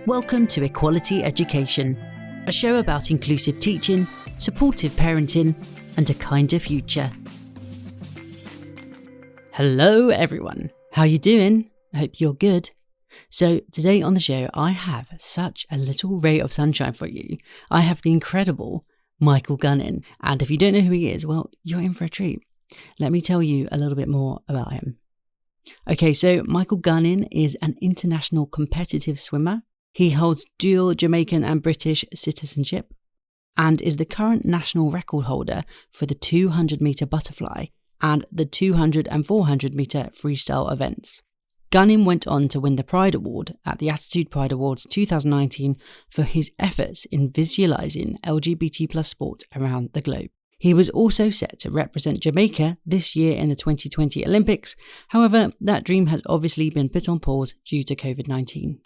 Welcome to Equality Education, a show about inclusive teaching, supportive parenting, and a kinder future. Hello everyone, how you doing? I hope you're good. So today on the show, I have such a little ray of sunshine for you. I have the incredible Michael Gunnin, and if you don't know who he is, well, you're in for a treat. Let me tell you a little bit more about him. Okay, so Michael Gunnin is an international competitive swimmer. He holds dual Jamaican and British citizenship and is the current national record holder for the 200-metre butterfly and the 200 and 400-metre freestyle events. Gunnin went on to win the Pride Award at the Attitude Pride Awards 2019 for his efforts in visualising LGBT+ sport around the globe. He was also set to represent Jamaica this year in the 2020 Olympics. However, that dream has obviously been put on pause due to COVID-19.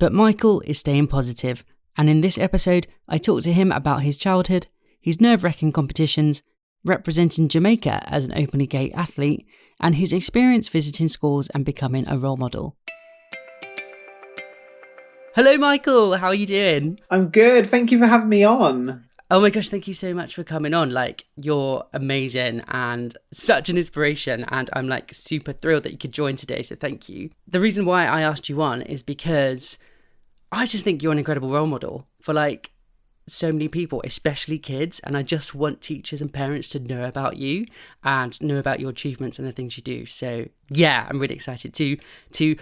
But Michael is staying positive, and in this episode, I talked to him about his childhood, his nerve-wracking competitions, representing Jamaica as an openly gay athlete, and his experience visiting schools and becoming a role model. Hello, Michael. How are you doing? I'm good. Thank you for having me on. Oh my gosh, thank you so much for coming on. You're amazing and such an inspiration, and I'm super thrilled that you could join today, so thank you. The reason why I asked you on is because I just think you're an incredible role model for so many people, especially kids, and I just want teachers and parents to know about you and know about your achievements and the things you do. So yeah, I'm really excited to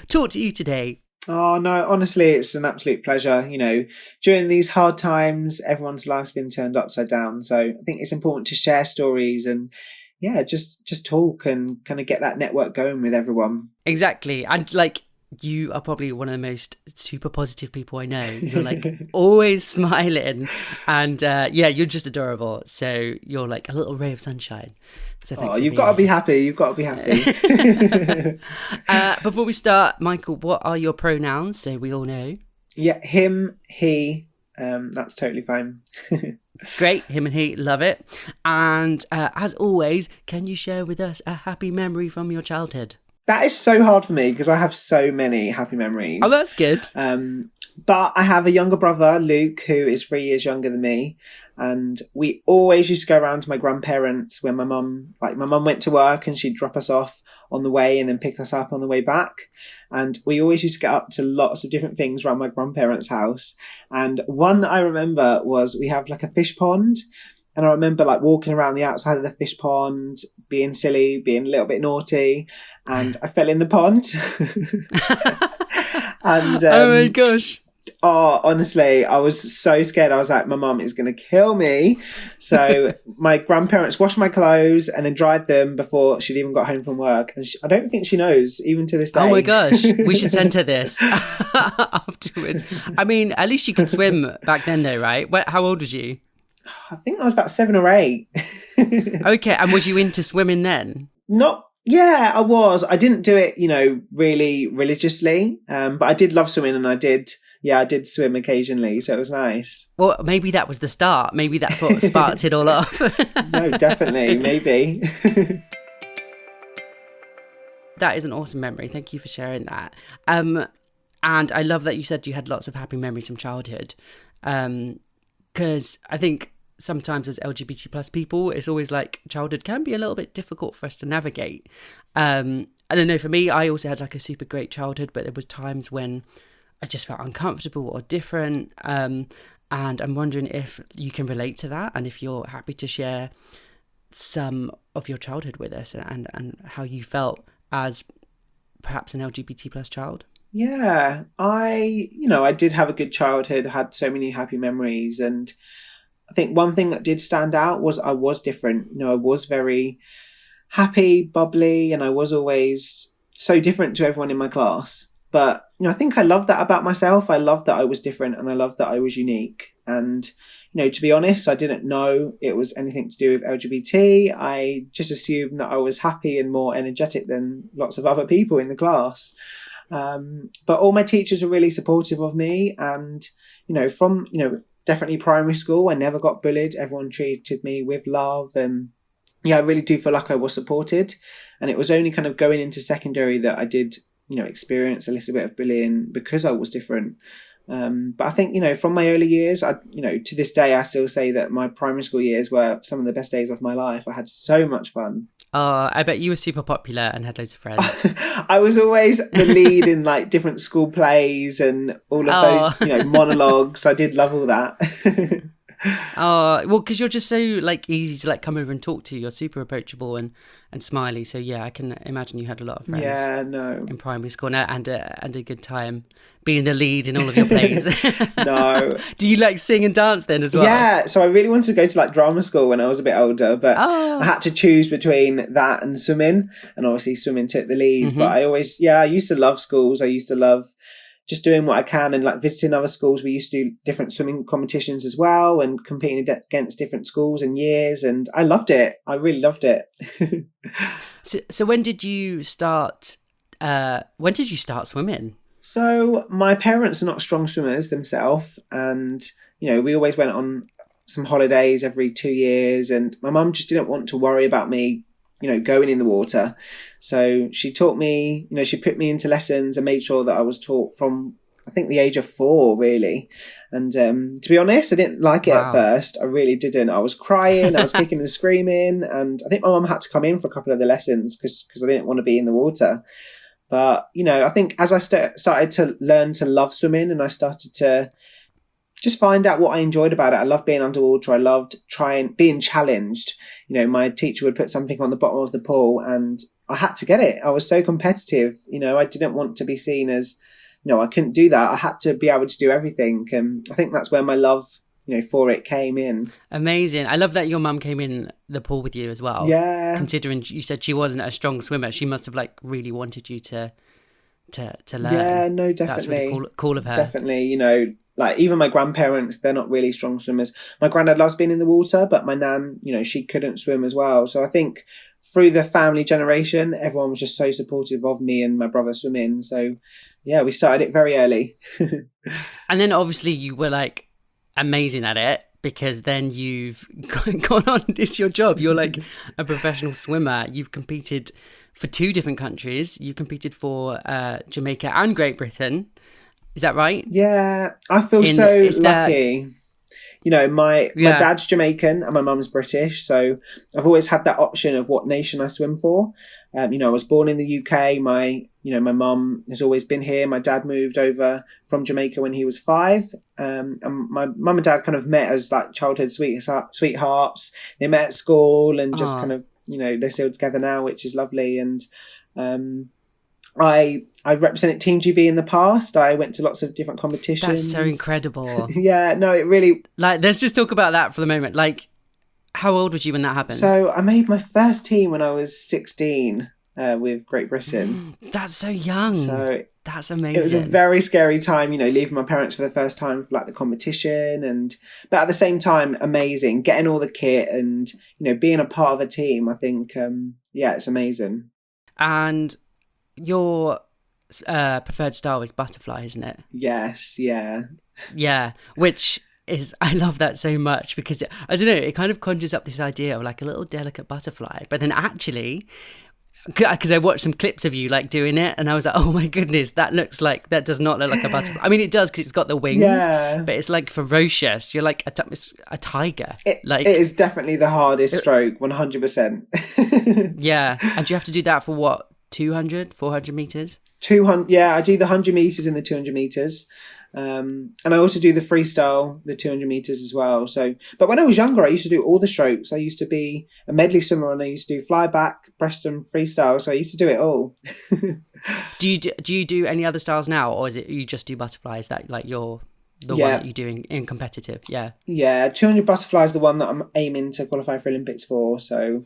talk to you today. Oh no, honestly, it's an absolute pleasure. During these hard times, everyone's life's been turned upside down. So I think it's important to share stories and just talk and kind of get that network going with everyone. Exactly. And you are probably one of the most super positive people I know. You're always smiling and you're just adorable. So you're a little ray of sunshine. So you've got to be happy. You've got to be happy. Before we start, Michael, what are your pronouns? So we all know. Yeah, him, he. That's totally fine. Great, him and he, love it. And as always, can you share with us a happy memory from your childhood? That is so hard for me because I have so many happy memories. Oh, that's good. But I have a younger brother, Luke, who is 3 years younger than me. And we always used to go around to my grandparents when my mum went to work and she'd drop us off on the way and then pick us up on the way back. And we always used to get up to lots of different things around my grandparents' house. And one that I remember was we have a fish pond. And I remember walking around the outside of the fish pond, being silly, being a little bit naughty, and I fell in the pond. And oh my gosh. Oh, honestly, I was so scared. I was like, my mum is going to kill me. So my grandparents washed my clothes and then dried them before she'd even got home from work. And I don't think she knows, even to this day. Oh my gosh, we should send her this afterwards. I mean, at least you could swim back then though, right? How old was you? I think I was about 7 or 8. Okay, and was you into swimming then? Yeah, I was. I didn't do it, really religiously, but I did love swimming, and I did swim occasionally, so it was nice. Well, maybe that was the start. Maybe that's what sparked it all off. No, definitely, maybe. That is an awesome memory. Thank you for sharing that. And I love that you said you had lots of happy memories from childhood. Because I think sometimes as LGBT plus people, it's always childhood can be a little bit difficult for us to navigate. I don't know, for me, I also had a super great childhood, but there was times when I just felt uncomfortable or different. And I'm wondering if you can relate to that and if you're happy to share some of your childhood with us and how you felt as perhaps an LGBT plus child. Yeah, I did have a good childhood, had so many happy memories. And I think one thing that did stand out was I was different. I was very happy, bubbly, and I was always so different to everyone in my class. But, I think I loved that about myself. I loved that I was different and I loved that I was unique. And, to be honest, I didn't know it was anything to do with LGBT. I just assumed that I was happy and more energetic than lots of other people in the class. But all my teachers were really supportive of me, and from definitely primary school, I never got bullied. Everyone treated me with love, and I really do feel like I was supported. And it was only kind of going into secondary that I did experience a little bit of bullying because I was different. But I think, from my early years, to this day, I still say that my primary school years were some of the best days of my life. I had so much fun. Oh, I bet you were super popular and had loads of friends. I was always the lead in like different school plays and all of those, monologues. I did love all that. Oh, well, because you're just so like easy to like come over and talk to. You're super approachable and smiley. So yeah, I can imagine you had a lot of friends. Yeah, no. In primary school and a good time being the lead in all of your plays. No. Do you like sing and dance then as well? Yeah, so I really wanted to go to like drama school when I was a bit older, but I had to choose between that and swimming, and obviously swimming took the lead. Mm-hmm. But I used to love schools. I used to love just doing what I can and like visiting other schools. We used to do different swimming competitions as well and competing against different schools and years. And I loved it. I really loved it. So when did you start? When did you start swimming? So my parents are not strong swimmers themselves. And, we always went on some holidays every 2 years. And my mum just didn't want to worry about me going in the water. So she taught me, she put me into lessons and made sure that I was taught from, I think, the age of 4, really. And to be honest, I didn't like it at first. I really didn't. I was crying, I was kicking and screaming. And I think my mum had to come in for a couple of the lessons because I didn't want to be in the water. But, I think as I started to learn to love swimming and I started to just find out what I enjoyed about it. I loved being underwater. I loved being challenged. My teacher would put something on the bottom of the pool and I had to get it. I was so competitive. I didn't want to be seen as, I couldn't do that. I had to be able to do everything. And I think that's where my love, for it came in. Amazing. I love that your mum came in the pool with you as well. Yeah. Considering you said she wasn't a strong swimmer, she must have like really wanted you to learn. Yeah, no, definitely. That's really cool of her. Definitely, like even my grandparents, they're not really strong swimmers. My granddad loves being in the water, but my nan, she couldn't swim as well. So I think through the family generation, everyone was just so supportive of me and my brother swimming. So yeah, we started it very early. And then obviously you were like amazing at it because then you've gone on, it's your job. You're like a professional swimmer. You've competed for 2 different countries. You competed for Jamaica and Great Britain. Is that right? Yeah, I feel so lucky. My dad's Jamaican and my mum's British, so I've always had that option of what nation I swim for. I was born in the UK. My mum has always been here. My dad moved over from Jamaica when he was 5. And my mum and dad kind of met as like childhood sweethearts. They met at school and just kind of, they're still together now, which is lovely. And I represented Team GB in the past. I went to lots of different competitions. That's so incredible. Yeah, no, it really... Like, let's just talk about that for the moment. Like, how old was you when that happened? So I made my first team when I was 16 with Great Britain. That's so young. So that's amazing. It was a very scary time, leaving my parents for the first time for like the competition, but at the same time, amazing. Getting all the kit and, being a part of a team, I think, it's amazing. And your preferred style is butterfly, isn't it? Yes, yeah. Yeah, which is, I love that so much because, I don't know, it kind of conjures up this idea of like a little delicate butterfly. But then actually, because I watched some clips of you like doing it and I was like, oh my goodness, that does not look like a butterfly. I mean, it does because it's got the wings, but it's like ferocious. You're like a tiger. It is definitely the hardest stroke, 100%. Yeah. And do you have to do that for what? 200, 400 meters? 200, yeah, I do the 100 meters and the 200 meters. And I also do the freestyle, the 200 meters as well. So, but when I was younger, I used to do all the strokes. I used to be a medley swimmer and I used to do fly back, breaststroke, freestyle. So I used to do it all. Do you do any other styles now, or is it you just do butterfly? Is that like the one that you're doing in competitive? Yeah, 200 butterfly is the one that I'm aiming to qualify for Olympics for. So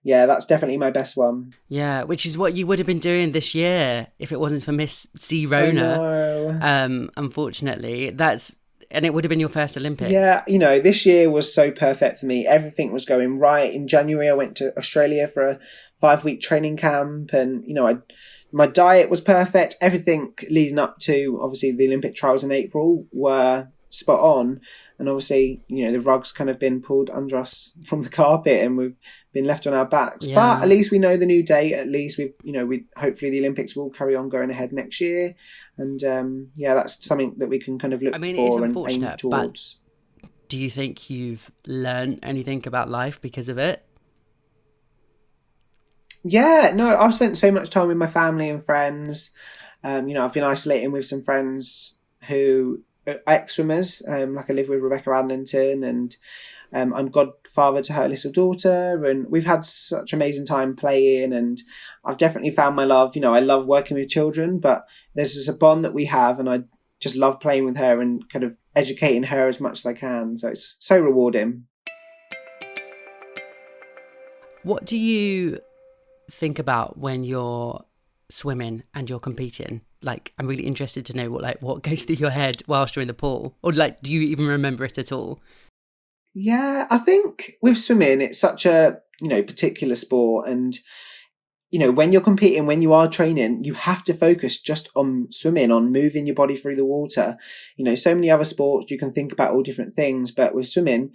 yeah, that's definitely my best one. Yeah, which is what you would have been doing this year if it wasn't for Miss C. Rona. Unfortunately, and it would have been your first Olympics. Yeah, this year was so perfect for me. Everything was going right. In January, I went to Australia for a 5-week training camp, and my diet was perfect. Everything leading up to obviously the Olympic trials in April were spot on. And obviously, the rug's kind of been pulled under us from the carpet and we've been left on our backs. Yeah. But at least we know the new date. At least we hopefully the Olympics will carry on going ahead next year. And that's something that we can kind of look for and aim towards. But do you think you've learned anything about life because of it? Yeah, no, I've spent so much time with my family and friends. I've been isolating with some friends who are ex-swimmers. Like I live with Rebecca Adlington, and I'm godfather to her little daughter, and we've had such amazing time playing, and I've definitely found my love. I love working with children, but there's just a bond that we have, and I just love playing with her and kind of educating her as much as I can. So it's so rewarding. What do you think about when you're swimming and you're competing? Like, I'm really interested to know what goes through your head whilst you're in the pool, or do you even remember it at all? Yeah, I think with swimming, it's such a particular sport, and when you're competing, when you are training, you have to focus just on swimming, on moving your body through the water. So many other sports you can think about all different things, but with swimming,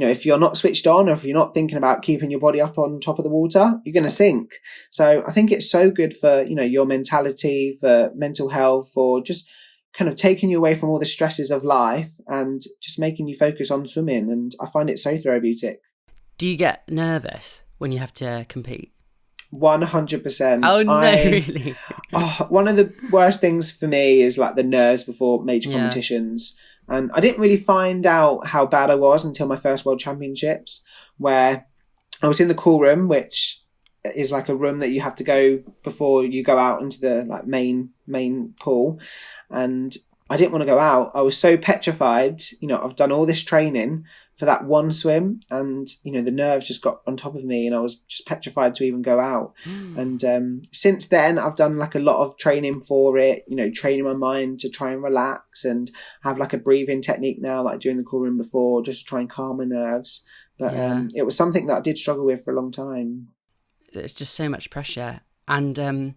if you're not switched on, or if you're not thinking about keeping your body up on top of the water, you're going to sink. So I think it's so good for, your mentality, for mental health, for just kind of taking you away from all the stresses of life and just making you focus on swimming. And I find it so therapeutic. Do you get nervous when you have to compete? 100%. Oh, no, really? One of the worst things for me is like the nerves before major competitions. And I didn't really find out how bad I was until my first World Championships, where I was in the cool room, which is like a room that you have to go before you go out into the main pool. And I didn't want to go out. I was so petrified. I've done all this training for that one swim, and the nerves just got on top of me, and I was just petrified to even go out. And since then, I've done like a lot of training for it. Training my mind to try and relax, and have like a breathing technique now, like doing the cool room before, just to try and calm my nerves. But it was something that I did struggle with for a long time. It's just so much pressure, and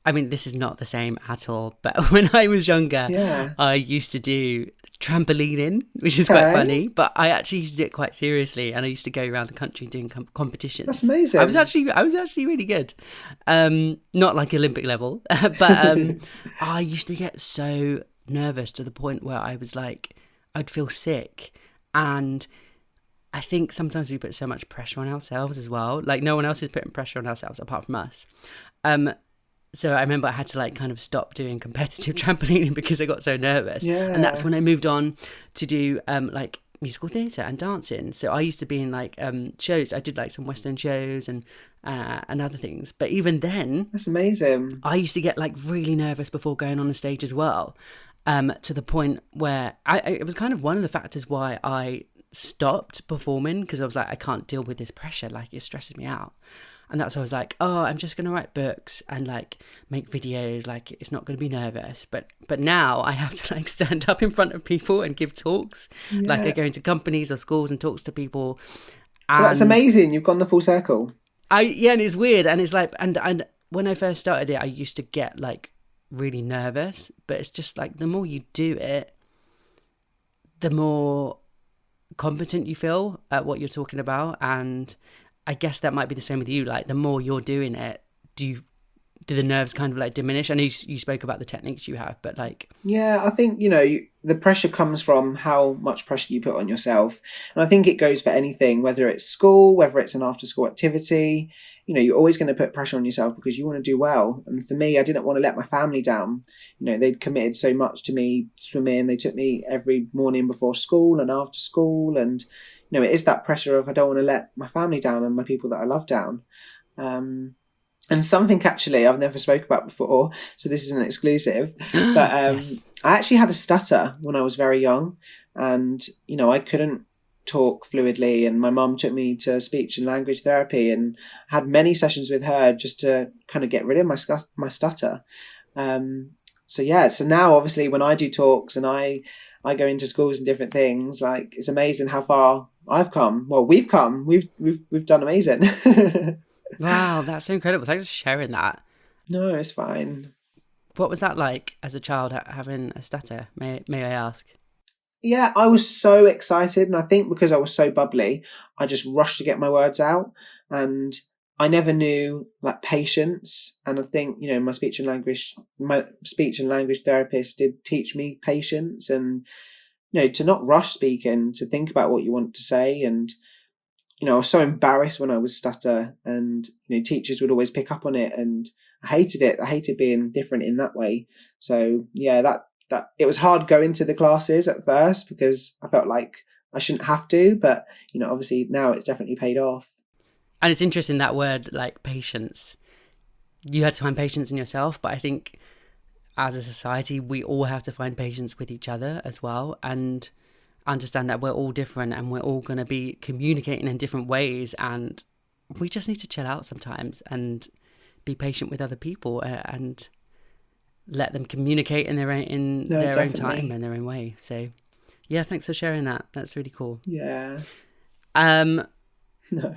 I mean, this is not the same at all, but when I was younger, I used to do trampolining, which is quite funny, but I actually used to do it quite seriously, and I used to go around the country doing competitions. That's amazing. I was actually really good. Not like Olympic level, but I used to get so nervous to the point where I was like, I'd feel sick. And I think sometimes we put so much pressure on ourselves as well. Like, no one else is putting pressure on ourselves apart from us. So I remember I had to like kind of stop doing competitive trampolining because I got so nervous. And that's when I moved on to do like musical theatre and dancing. So I used to be in like shows. I did like some West End shows and other things. But even then, that's amazing. I used to get like really nervous before going on the stage as well, to the point where it was kind of one of the factors why I stopped performing, because I was like, I can't deal with this pressure. Like, it stresses me out. And that's why I was like, I'm just going to write books and like make videos. Like, it's not going to be nervous. But now I have to like stand up in front of people and give talks. Like, I go into companies or schools and talks to people. And that's amazing. You've gone the full circle. And it's weird. And it's like, and when I first started it, I used to get like really nervous. But it's just like, the more you do it, the more competent you feel at what you're talking about. And I guess that might be the same with you. Like, the more you're doing it, do the nerves kind of like diminish? I know you spoke about the techniques you have, but like... Yeah, I think, the pressure comes from how much pressure you put on yourself. And I think it goes for anything, whether it's school, whether it's an after-school activity. You're always going to put pressure on yourself because you want to do well. And for me, I didn't want to let my family down. They'd committed so much to me swimming. They took me every morning before school and after school. And, it is that pressure of I don't want to let my family down and my people that I love down. And something actually I've never spoke about before, so this is an exclusive, but Yes. I actually had a stutter when I was very young, and, I couldn't talk fluidly, and my mum took me to speech and language therapy and had many sessions with her just to kind of get rid of my stutter. So now obviously when I do talks and I go into schools and different things, like, it's amazing how far I've come. Well, we've come. We've done amazing. Wow, that's so incredible. Thanks for sharing that. No, it's fine. What was that like as a child having a stutter? May I ask? Yeah, I was so excited, and I think because I was so bubbly, I just rushed to get my words out, and I never knew like patience. And I think my speech and language therapist did teach me patience, and to not rush speaking, to think about what you want to say. And I was so embarrassed when I would stutter, and teachers would always pick up on it, and I hated it. I hated being different in that way. So yeah, that it was hard going to the classes at first because I felt like I shouldn't have to, but obviously now it's definitely paid off. And it's interesting, that word, like patience. You had to find patience in yourself, but I think as a society, we all have to find patience with each other as well, and understand that we're all different and we're all going to be communicating in different ways, and we just need to chill out sometimes and be patient with other people and let them communicate in their own time and their own way. So yeah, thanks for sharing that. That's really cool. Yeah.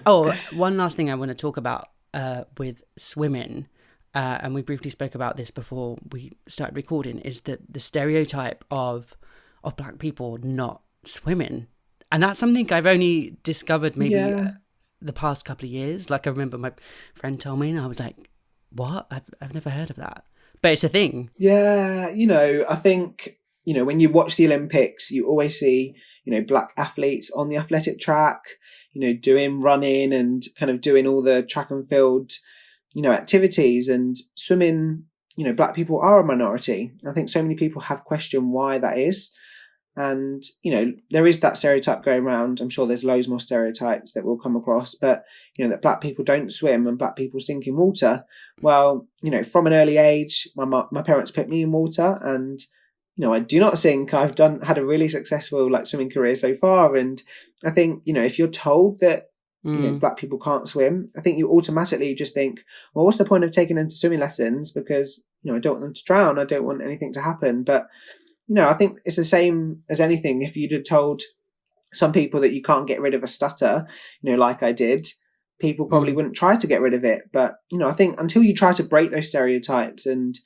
Oh, one last thing I want to talk about with swimming, and we briefly spoke about this before we started recording, is that the stereotype of Black people not swimming. And that's something I've only discovered maybe the past couple of years. Like, I remember my friend told me, and I was like, what? I've never heard of that. But it's a thing. Yeah, I think, when you watch the Olympics, you always see, Black athletes on the athletic track, doing running and kind of doing all the track and field, activities. And swimming, Black people are a minority. I think so many people have questioned why that is. And, there is that stereotype going around. I'm sure there's loads more stereotypes that we'll come across, but, that Black people don't swim and Black people sink in water. Well, from an early age, my parents put me in water, and, I do not sink. I've had a really successful swimming career so far. And I think, if you're told that, Black people can't swim, I think you automatically just think, well, what's the point of taking them to swimming lessons? Because, I don't want them to drown. I don't want anything to happen. But I think it's the same as anything. If you'd have told some people that you can't get rid of a stutter, like I did, people probably wouldn't try to get rid of it. But, I think until you try to break those stereotypes and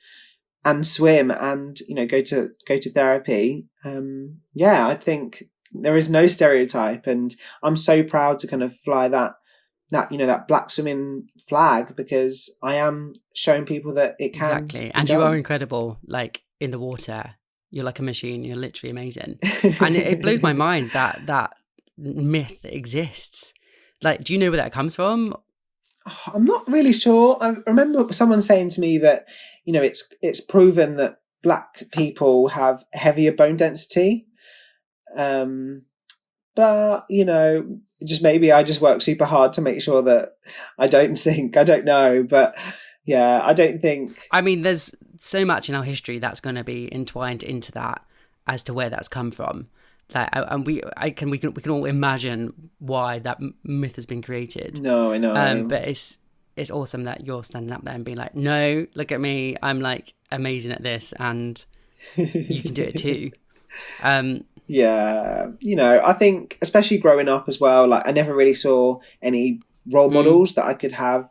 swim and, go to therapy, I think there is no stereotype. And I'm so proud to kind of fly that Black swimming flag, because I am showing people that it can. Exactly. And you are incredible, like in the water. You're like a machine. You're literally amazing. And it blows my mind that myth exists. Like, do you know where that comes from? I'm not really sure. I remember someone saying to me that, it's proven that Black people have heavier bone density. But, just maybe I just work super hard to make sure that I don't sink. I don't know. But yeah, I don't think. I mean, there's so much in our history that's going to be entwined into that as to where that's come from. Like, and we can all imagine why that myth has been created. No, I know. But it's awesome that you're standing up there and being like, no, look at me, I'm like amazing at this, and you can do it too. Yeah, I think especially growing up as well, like I never really saw any role models that I could have,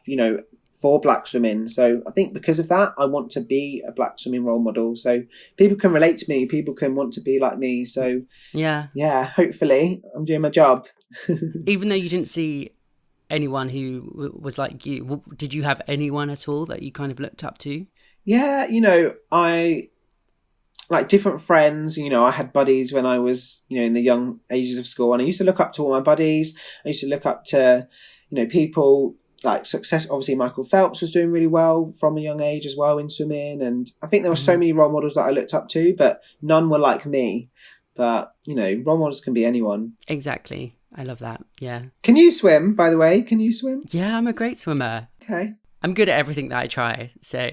for Black swimming. So I think because of that, I want to be a Black swimming role model. So people can relate to me, people can want to be like me. So yeah, hopefully I'm doing my job. Even though you didn't see anyone who was like you, did you have anyone at all that you kind of looked up to? Yeah, I like different friends. I had buddies when I was, in the young ages of school, and I used to look up to all my buddies. I used to look up to, people like success. Obviously, Michael Phelps was doing really well from a young age as well in swimming. And I think there were so many role models that I looked up to, but none were like me. But, role models can be anyone. Exactly. I love that. Yeah. Can you swim, by the way? Can you swim? Yeah, I'm a great swimmer. Okay. I'm good at everything that I try, so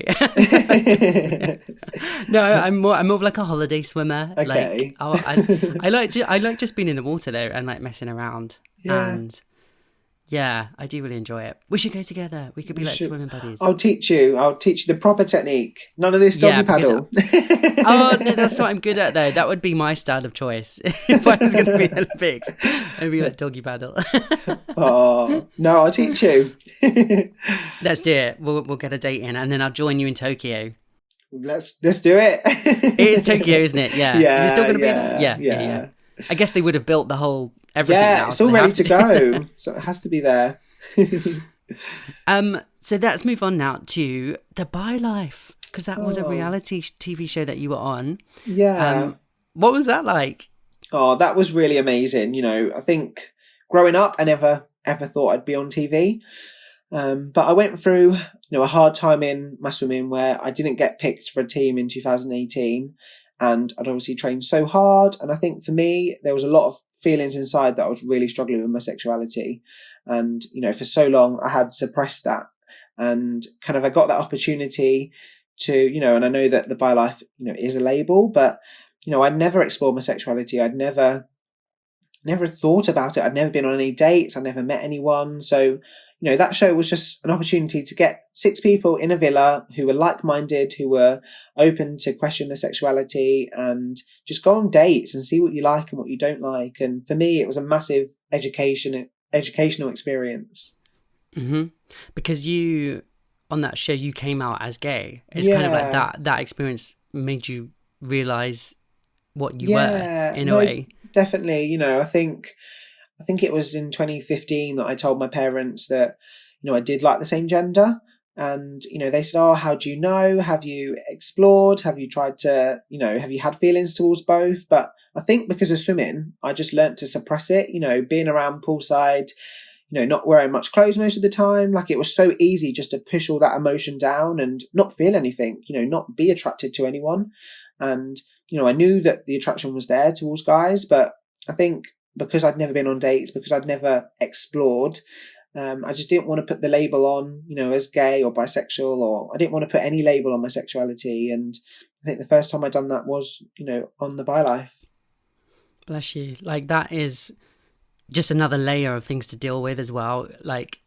no, I'm more of like a holiday swimmer. Okay. Like, I like just being in the water though, and like messing around. Yeah. And yeah, I do really enjoy it. We should go together. We could be swimming buddies. I'll teach you the proper technique. None of this doggy paddle. Oh no, that's what I'm good at though. That would be my style of choice if I was going to be in the Olympics. I'd be like doggy paddle. Oh no, I'll teach you. Let's do it. We'll get a date in, and then I'll join you in Tokyo. Let's do it. It is Tokyo, isn't it? Yeah. Yeah. Is it still going to be there? Yeah. I guess they would have built the whole everything Yeah, now. it's So all they ready have to go. So it has to be there. So let's move on now to The Bi Life, because that was a Oh, reality TV show that you were on. yeah. What was that like? Oh, that was really amazing. I think growing up, I never ever thought I'd be on TV. But I went through, a hard time in my swimming where I didn't get picked for a team in 2018, and I'd obviously trained so hard. And I think for me, there was a lot of feelings inside that I was really struggling with my sexuality, and for so long I had suppressed that, and kind of I got that opportunity to, and I know that the Bi Life, is a label, but I'd never explored my sexuality. I'd never thought about it. I'd never been on any dates. I'd never met anyone. So, that show was just an opportunity to get 6 people in a villa who were like-minded, who were open to question their sexuality, and just go on dates and see what you like and what you don't like. And for me, it was a massive educational experience. Mm-hmm. Because you, on that show, you came out as gay. It's kind of like Yeah. that experience made you realise what you were, Yeah. in a No, way. definitely. I think it was in 2015 that I told my parents that, I did like the same gender. And, they said, oh, how do you know? Have you explored? Have you tried to, have you had feelings towards both? But I think because of swimming, I just learnt to suppress it, being around poolside, not wearing much clothes most of the time. Like, it was so easy just to push all that emotion down and not feel anything, not be attracted to anyone. And, I knew that the attraction was there towards guys, but I think because I'd never been on dates, because I'd never explored, I just didn't want to put the label on, as gay or bisexual, or I didn't want to put any label on my sexuality. And I think the first time I'd done that was, on the Bi Life. Bless you. Like, that is just another layer of things to deal with as well. Like,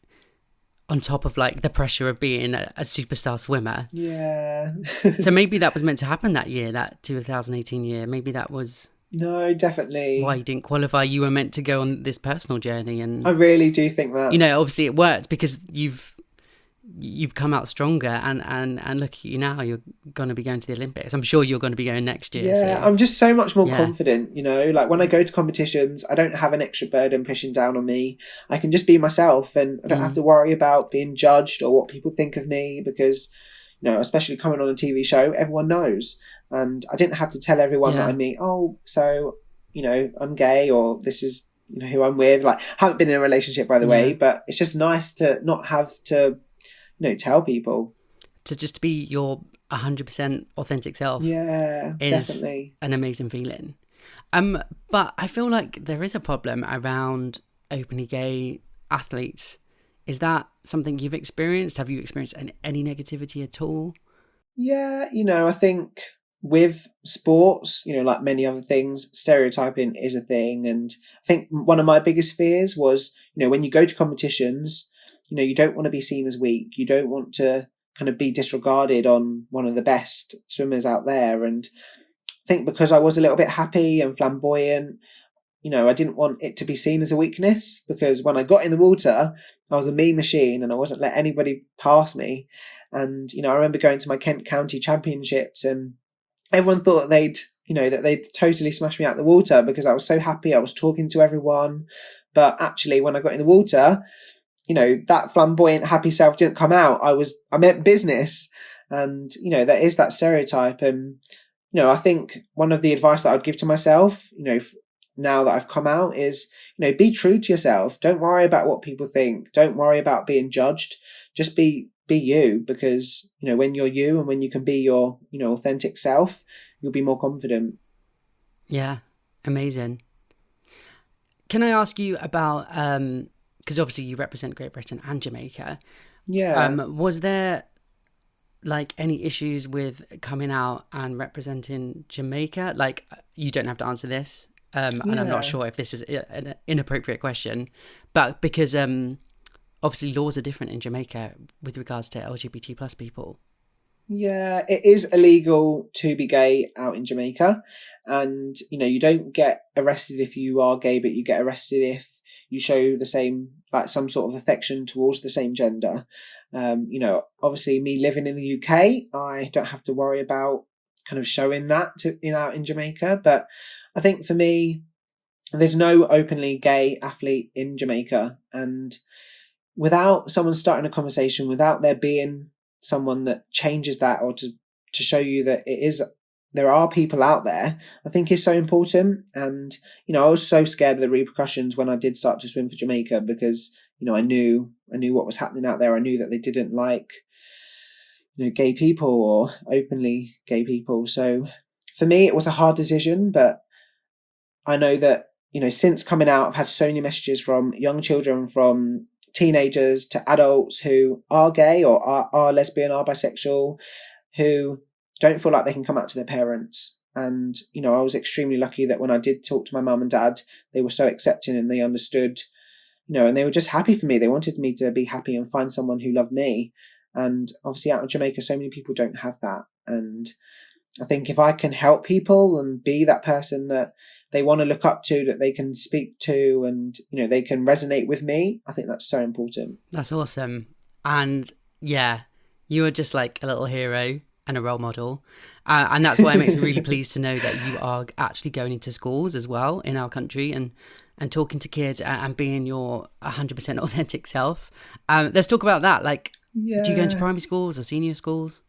on top of like the pressure of being a superstar swimmer. Yeah. So maybe that was meant to happen that year, that 2018 year. Maybe that was No, definitely. why you didn't qualify. You were meant to go on this personal journey, and I really do think that. obviously it worked because you've come out stronger, and look at you now. You're going to be going to the Olympics. I'm sure you're going to be going next year. Yeah, So. I'm just so much more Yeah. confident, like when I go to competitions, I don't have an extra burden pushing down on me. I can just be myself, and I don't have to worry about being judged or what people think of me, because, especially coming on a TV show, everyone knows. And I didn't have to tell everyone that I meet, oh, so, I'm gay, or this is, who I'm with. Like, I haven't been in a relationship, by the way, but it's just nice to not have to, tell people. To just be your 100% authentic self. Yeah, is definitely an amazing feeling. But I feel like there is a problem around openly gay athletes. Is that something you've experienced? Have you experienced any negativity at all? Yeah, I think with sports, like many other things, stereotyping is a thing. And I think one of my biggest fears was, when you go to competitions, you don't want to be seen as weak. You don't want to kind of be disregarded on one of the best swimmers out there. And I think because I was a little bit happy and flamboyant, I didn't want it to be seen as a weakness, because when I got in the water, I was a mean machine and I wasn't let anybody pass me. And, I remember going to my Kent County Championships, and everyone thought that they'd totally smashed me out of the water because I was so happy. I was talking to everyone. But actually, when I got in the water, that flamboyant, happy self didn't come out. I meant business. And, there is that stereotype. And, I think one of the advice that I'd give to myself, now that I've come out is, be true to yourself. Don't worry about what people think. Don't worry about being judged. Just be you, because, when you're you and when you can be your, authentic self, you'll be more confident. Yeah, amazing. Can I ask you about, because obviously you represent Great Britain and Jamaica. Yeah. Was there like any issues with coming out and representing Jamaica? Like, you don't have to answer this. And I'm not sure if this is an inappropriate question, but because obviously laws are different in Jamaica with regards to LGBT plus people. Yeah, it is illegal to be gay out in Jamaica. And, you don't get arrested if you are gay, but you get arrested if you show the same, like some sort of affection towards the same gender. Obviously me living in the UK, I don't have to worry about kind of showing that out in Jamaica. But I think for me, there's no openly gay athlete in Jamaica. And without someone starting a conversation, without there being someone that changes that, or to show you that there are people out there, I think is so important. And, I was so scared of the repercussions when I did start to swim for Jamaica, because, I knew what was happening out there. I knew that they didn't like, gay people or openly gay people. So for me, it was a hard decision, but I know that, since coming out, I've had so many messages from young children, from teenagers to adults who are gay or are lesbian, are bisexual, who don't feel like they can come out to their parents. And, I was extremely lucky that when I did talk to my mum and dad, they were so accepting and they understood, and they were just happy for me. They wanted me to be happy and find someone who loved me. And obviously out in Jamaica, so many people don't have that. And I think if I can help people and be that person that they want to look up to, that they can speak to, and, they can resonate with me, I think that's so important. That's awesome. And yeah, you are just like a little hero and a role model. And that's why it makes me really pleased to know that you are actually going into schools as well in our country and talking to kids and being your 100% authentic self. Let's talk about that. Like, Yeah. Do you go into primary schools or senior schools?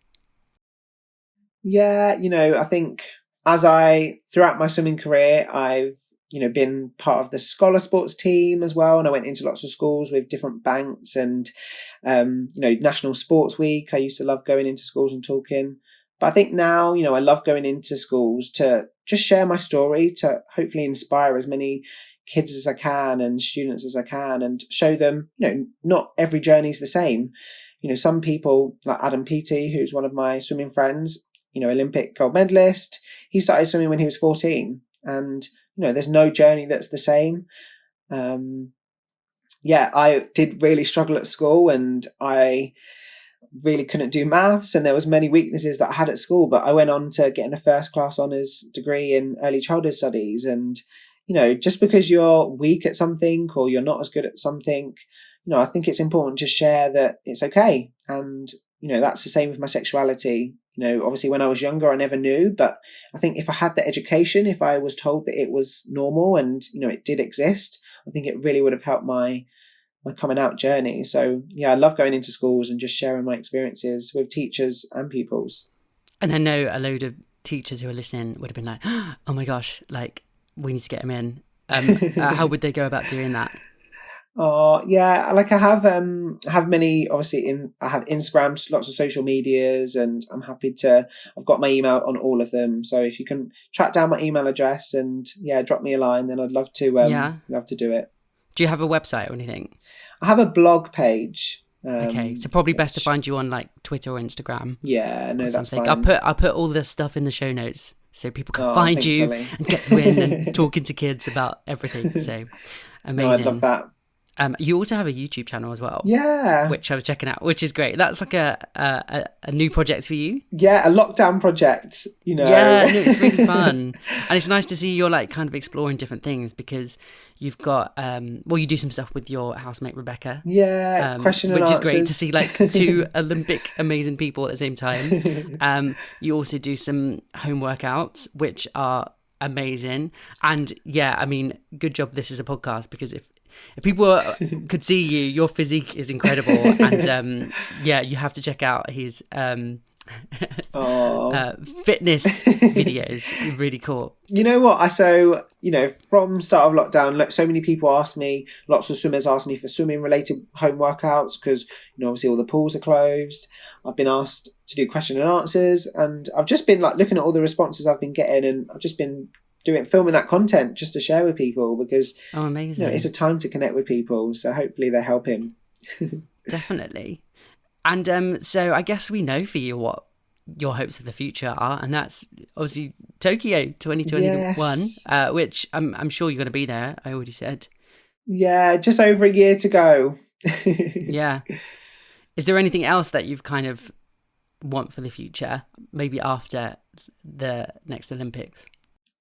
Yeah, I think throughout my swimming career, I've, been part of the scholar sports team as well. And I went into lots of schools with different banks and, National Sports Week. I used to love going into schools and talking. But I think now, I love going into schools to just share my story, to hopefully inspire as many kids as I can and students as I can, and show them, not every journey is the same. Some people like Adam Peaty, who's one of my swimming friends, Olympic gold medalist, he started swimming when he was 14, and, there's no journey that's the same. I did really struggle at school, and I really couldn't do maths, and there was many weaknesses that I had at school, but I went on to get a first class honours degree in early childhood studies. And, just because you're weak at something or you're not as good at something, I think it's important to share that it's okay. And, that's the same with my sexuality. Obviously when I was younger, I never knew, but I think if I had the education, if I was told that it was normal and, it did exist, I think it really would have helped my coming out journey. So yeah, I love going into schools and just sharing my experiences with teachers and pupils. And I know a load of teachers who are listening would have been like, oh my gosh, like we need to get them in. How would they go about doing that? Oh yeah, like I have many, obviously I have Instagram, lots of social medias, and I'm happy to, I've got my email on all of them. So if you can track down my email address and drop me a line, then I'd love to love to do it. Do you have a website or anything? I have a blog page. Okay, so probably best to find you on like Twitter or Instagram. Yeah, no, that's fine. I'll put all this stuff in the show notes so people can find you and get you in and talking to kids about everything. So amazing. No, I'd love that. You also have a YouTube channel as well. Yeah. Which I was checking out, which is great. That's like a new project for you. Yeah, a lockdown project, Yeah, no, it's really fun. And it's nice to see you're like kind of exploring different things, because you've got, you do some stuff with your housemate, Rebecca. Yeah, question and answers. Which is great to see like two Olympic amazing people at the same time. You also do some home workouts, which are amazing. And yeah, I mean, good job this is a podcast, because if people could see you, your physique is incredible. And you have to check out his fitness videos. Really cool. You know what? From start of lockdown, so many people asked me, lots of swimmers asked me for swimming related home workouts, because, obviously all the pools are closed. I've been asked to do question and answers, and I've just been like looking at all the responses I've been getting, and I've just been filming that content just to share with people, because amazing. It's a time to connect with people, so hopefully they help him. Definitely. And so I guess we know for you what your hopes for the future are, and that's obviously Tokyo 2021. Yes. Which I'm sure you're going to be there. I already said. Yeah, just over a year to go. Yeah. Is there anything else that you've kind of want for the future, maybe after the next Olympics?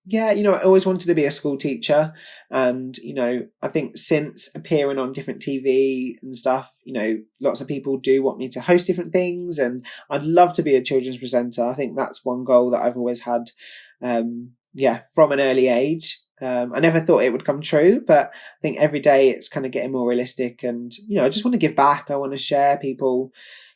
Yeah, I always wanted to be a school teacher, and, I think since appearing on different TV and stuff, lots of people do want me to host different things, and I'd love to be a children's presenter. I think that's one goal that I've always had, from an early age. I never thought it would come true, but I think every day it's kind of getting more realistic. And, I just want to give back. I want to share people,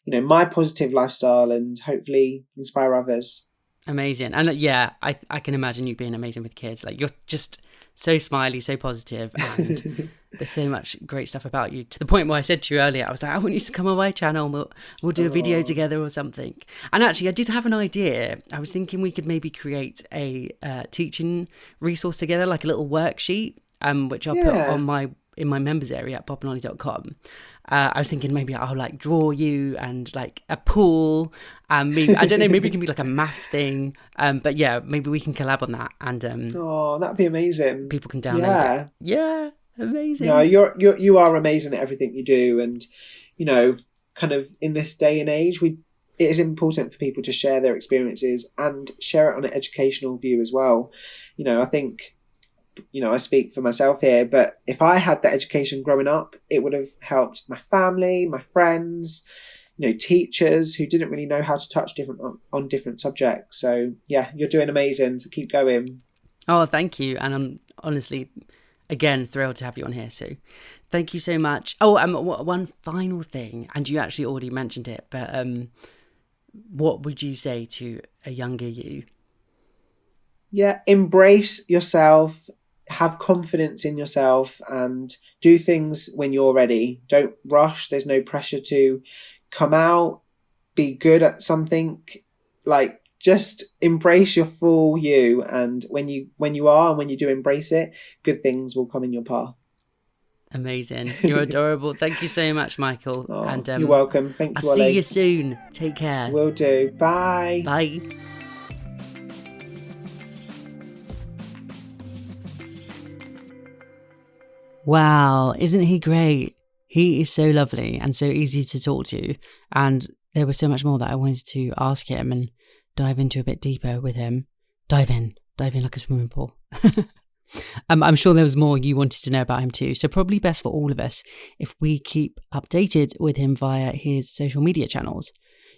my positive lifestyle and hopefully inspire others. Amazing. And yeah, I can imagine you being amazing with kids. Like, you're just so smiley, so positive, and there's so much great stuff about you, to the point where I said to you earlier, I was like, I want you to come on my channel and we'll do a video together or something. And actually, I did have an idea. I was thinking we could maybe create a teaching resource together, like a little worksheet, which I'll put on in my members area at popandolly.com. I was thinking maybe I'll like draw you and like a pool, and maybe, I don't know, maybe it can be like a maths thing. But yeah, maybe we can collab on that, and that'd be amazing. People can download it. Yeah, amazing. No, you are amazing at everything you do, and kind of in this day and age, it is important for people to share their experiences and share it on an educational view as well. I think, I speak for myself here, but if I had that education growing up, it would have helped my family, my friends, teachers who didn't really know how to touch on different subjects. So yeah, you're doing amazing. So keep going. Oh, thank you. And I'm honestly, again, thrilled to have you on here. So thank you so much. Oh, one final thing, and you actually already mentioned it, but what would you say to a younger you? Yeah, embrace yourself. Have confidence in yourself and do things when you're ready. Don't rush. There's no pressure to come out, be good at something. Like, just embrace your full you. And when you do embrace it, good things will come in your path. Amazing. You're adorable. Thank you so much, Michael. Oh, and you're welcome. Thank you, I'll see you soon. Take care. Will do. Bye. Bye. Wow, isn't he great? He is so lovely and so easy to talk to. And there was so much more that I wanted to ask him and dive into a bit deeper with him. Dive in like a swimming pool. I'm sure there was more you wanted to know about him too. So probably best for all of us if we keep updated with him via his social media channels.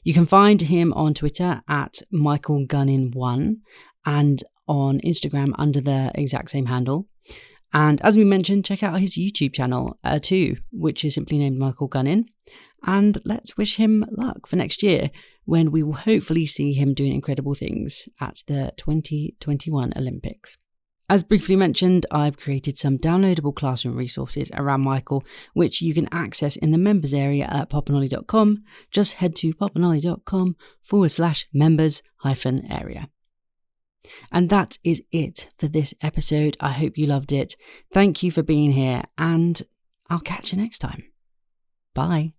You can find him on Twitter at MichaelGunnin1 and on Instagram under the exact same handle. And as we mentioned, check out his YouTube channel too, which is simply named Michael Gunnin. And let's wish him luck for next year, when we will hopefully see him doing incredible things at the 2021 Olympics. As briefly mentioned, I've created some downloadable classroom resources around Michael, which you can access in the members area at popandolly.com. Just head to popandolly.com/members-area. And that is it for this episode. I hope you loved it. Thank you for being here, and I'll catch you next time. Bye.